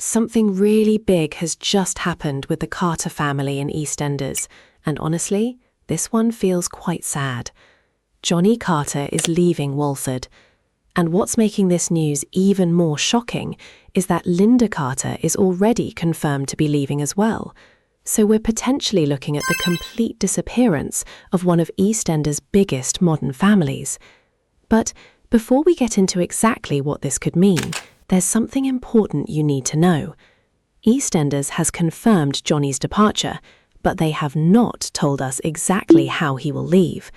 Something really big has just happened with the Carter family in EastEnders, and honestly, this one feels quite sad. Johnny Carter is leaving Walford, and what's making this news even more shocking is that Linda Carter is already confirmed to be leaving as well. So we're potentially looking at the complete disappearance of one of EastEnders' biggest modern families. But before we get into exactly what this could mean, there's something important you need to know. EastEnders has confirmed Johnny's departure, but they have not told us exactly how he will leave.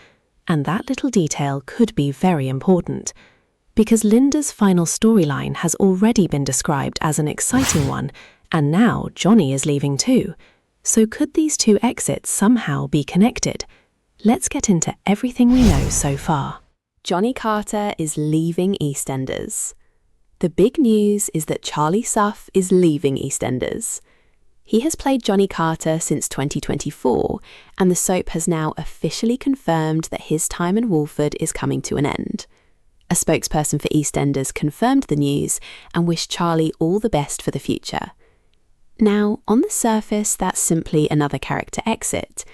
And that little detail could be very important, because Linda's final storyline has already been described as an exciting one, and now Johnny is leaving too. So could these two exits somehow be connected? Let's get into everything we know so far. Johnny Carter is leaving EastEnders. The big news is that Charlie Suff is leaving EastEnders. He has played Johnny Carter since 2024, and the soap has now officially confirmed that his time in Walford is coming to an end. A spokesperson for EastEnders confirmed the news and wished Charlie all the best for the future. Now, on the surface, that's simply another character exit,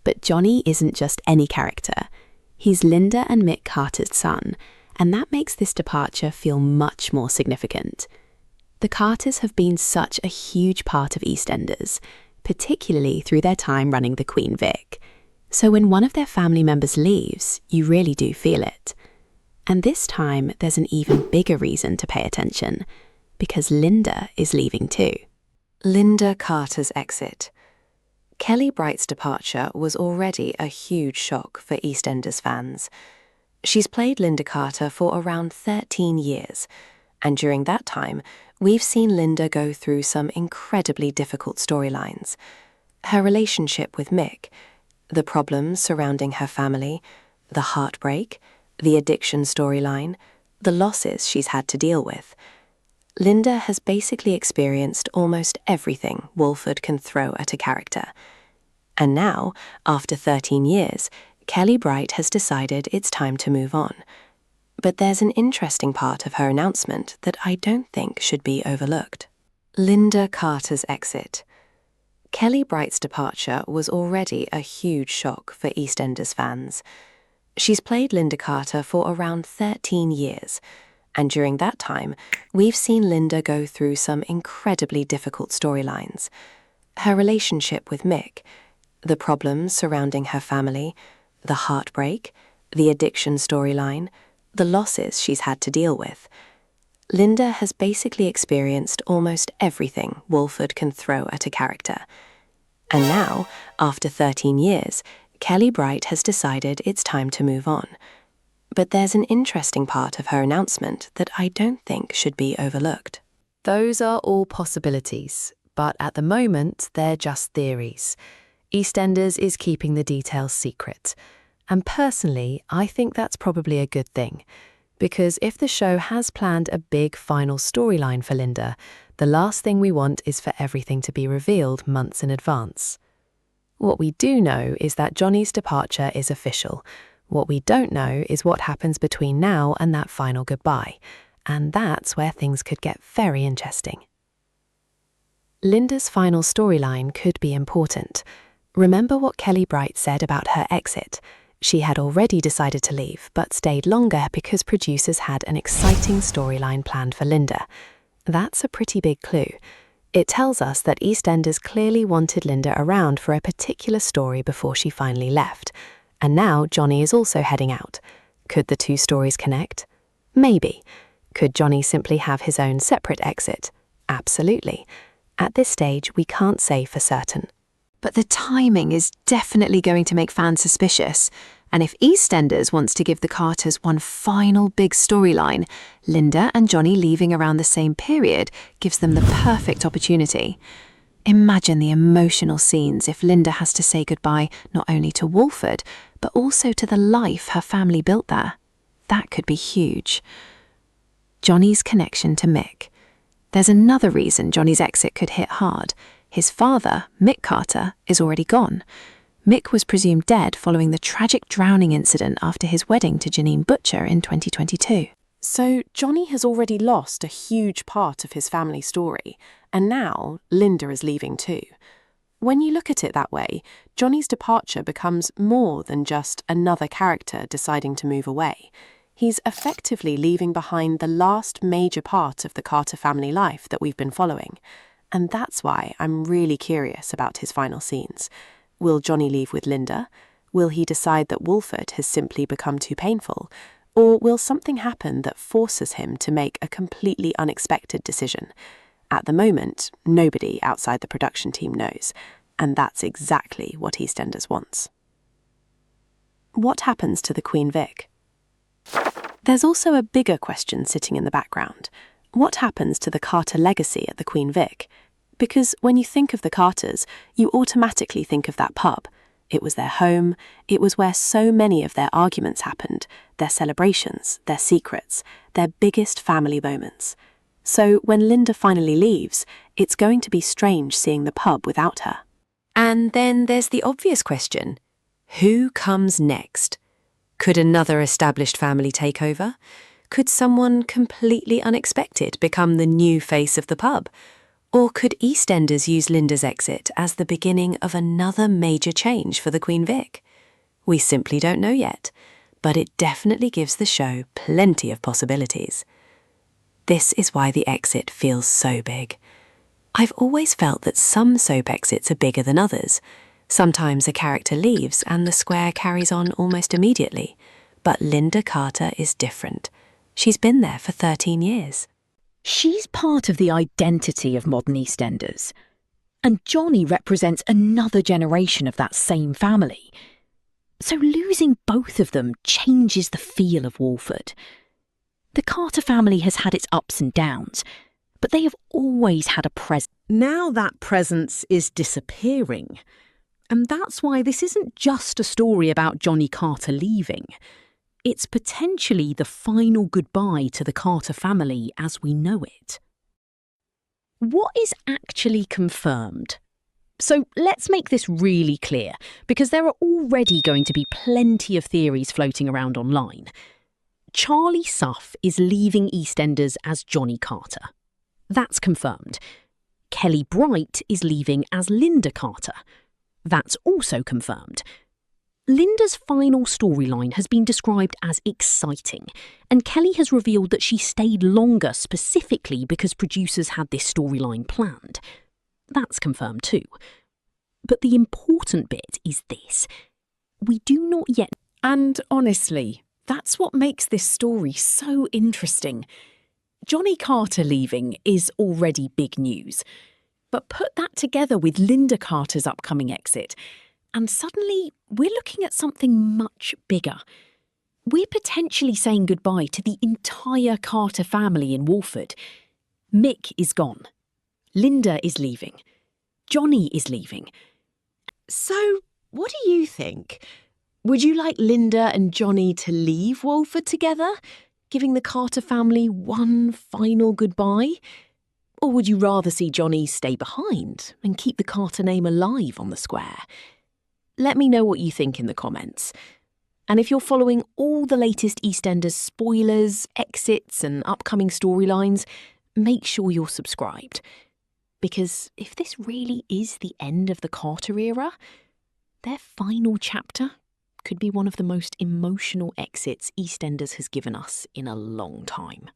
but Johnny isn't just any character. He's Linda and Mick Carter's son, and that makes this departure feel much more significant. The Carters have been such a huge part of EastEnders, particularly through their time running the Queen Vic. So when one of their family members leaves, you really do feel it. And this time, there's an even bigger reason to pay attention, because Linda is leaving too. Linda Carter's exit. Kellie Bright's departure was already a huge shock for EastEnders fans. She's played Linda Carter for around 13 years, and during that time, we've seen Linda go through some incredibly difficult storylines. Her relationship with Mick, the problems surrounding her family, the heartbreak, the addiction storyline, the losses she's had to deal with. Linda has basically experienced almost everything Walford can throw at a character. And now, after 13 years, Kellie Bright has decided it's time to move on. But there's an interesting part of her announcement that I don't think should be overlooked. Linda Carter's exit. Kellie Bright's departure was already a huge shock for EastEnders fans. She's played Linda Carter for around 13 years, and during that time, we've seen Linda go through some incredibly difficult storylines. Her relationship with Mick, the problems surrounding her family, the heartbreak, the addiction storyline, the losses she's had to deal with. Linda has basically experienced almost everything Walford can throw at a character. And now, after 13 years, Kellie Bright has decided it's time to move on. But there's an interesting part of her announcement that I don't think should be overlooked. Those are all possibilities, but at the moment, they're just theories. EastEnders is keeping the details secret. And personally, I think that's probably a good thing, because if the show has planned a big final storyline for Linda, the last thing we want is for everything to be revealed months in advance. What we do know is that Johnny's departure is official. What we don't know is what happens between now and that final goodbye, and that's where things could get very interesting. Linda's final storyline could be important. Remember what Kellie Bright said about her exit. She had already decided to leave, but stayed longer because producers had an exciting storyline planned for Linda. That's a pretty big clue. It tells us that EastEnders clearly wanted Linda around for a particular story before she finally left. And now Johnny is also heading out. Could the two stories connect? Maybe. Could Johnny simply have his own separate exit? Absolutely. At this stage, we can't say for certain. But the timing is definitely going to make fans suspicious. And if EastEnders wants to give the Carters one final big storyline, Linda and Johnny leaving around the same period gives them the perfect opportunity. Imagine the emotional scenes if Linda has to say goodbye not only to Walford, but also to the life her family built there. That could be huge. Johnny's connection to Mick. There's another reason Johnny's exit could hit hard. His father, Mick Carter, is already gone. Mick was presumed dead following the tragic drowning incident after his wedding to Janine Butcher in 2022. So Johnny has already lost a huge part of his family story, and now Linda is leaving too. When you look at it that way, Johnny's departure becomes more than just another character deciding to move away. He's effectively leaving behind the last major part of the Carter family life that we've been following. And that's why I'm really curious about his final scenes. Will Johnny leave with Linda? Will he decide that Walford has simply become too painful? Or will something happen that forces him to make a completely unexpected decision? At the moment, nobody outside the production team knows, and that's exactly what EastEnders wants. What happens to the Queen Vic? There's also a bigger question sitting in the background. What happens to the Carter legacy at the Queen Vic? Because when you think of the Carters, you automatically think of that pub. It was their home, it was where so many of their arguments happened, their celebrations, their secrets, their biggest family moments. So when Linda finally leaves, it's going to be strange seeing the pub without her. And then there's the obvious question. Who comes next? Could another established family take over? Could someone completely unexpected become the new face of the pub? Or could EastEnders use Linda's exit as the beginning of another major change for the Queen Vic? We simply don't know yet, but it definitely gives the show plenty of possibilities. This is why the exit feels so big. I've always felt that some soap exits are bigger than others. Sometimes a character leaves and the square carries on almost immediately. But Linda Carter is different. She's been there for 13 years. She's part of the identity of modern EastEnders. And Johnny represents another generation of that same family. So losing both of them changes the feel of Walford. The Carter family has had its ups and downs, but they have always had a presence. Now that presence is disappearing. And that's why this isn't just a story about Johnny Carter leaving. It's potentially the final goodbye to the Carter family as we know it. What is actually confirmed? So let's make this really clear, because there are already going to be plenty of theories floating around online. Charlie Suff is leaving EastEnders as Johnny Carter. That's confirmed. Kellie Bright is leaving as Linda Carter. That's also confirmed. Linda's final storyline has been described as exciting, and Kellie has revealed that she stayed longer specifically because producers had this storyline planned. That's confirmed too. But the important bit is this. We do not yet... And honestly, that's what makes this story so interesting. Johnny Carter leaving is already big news. But put that together with Linda Carter's upcoming exit, and suddenly we're looking at something much bigger. We're potentially saying goodbye to the entire Carter family in Walford. Mick is gone. Linda is leaving. Johnny is leaving. So, what do you think? Would you like Linda and Johnny to leave Walford together, giving the Carter family one final goodbye? Or would you rather see Johnny stay behind and keep the Carter name alive on the square? Let me know what you think in the comments. And if you're following all the latest EastEnders spoilers, exits and upcoming storylines, make sure you're subscribed. Because if this really is the end of the Carter era, their final chapter could be one of the most emotional exits EastEnders has given us in a long time.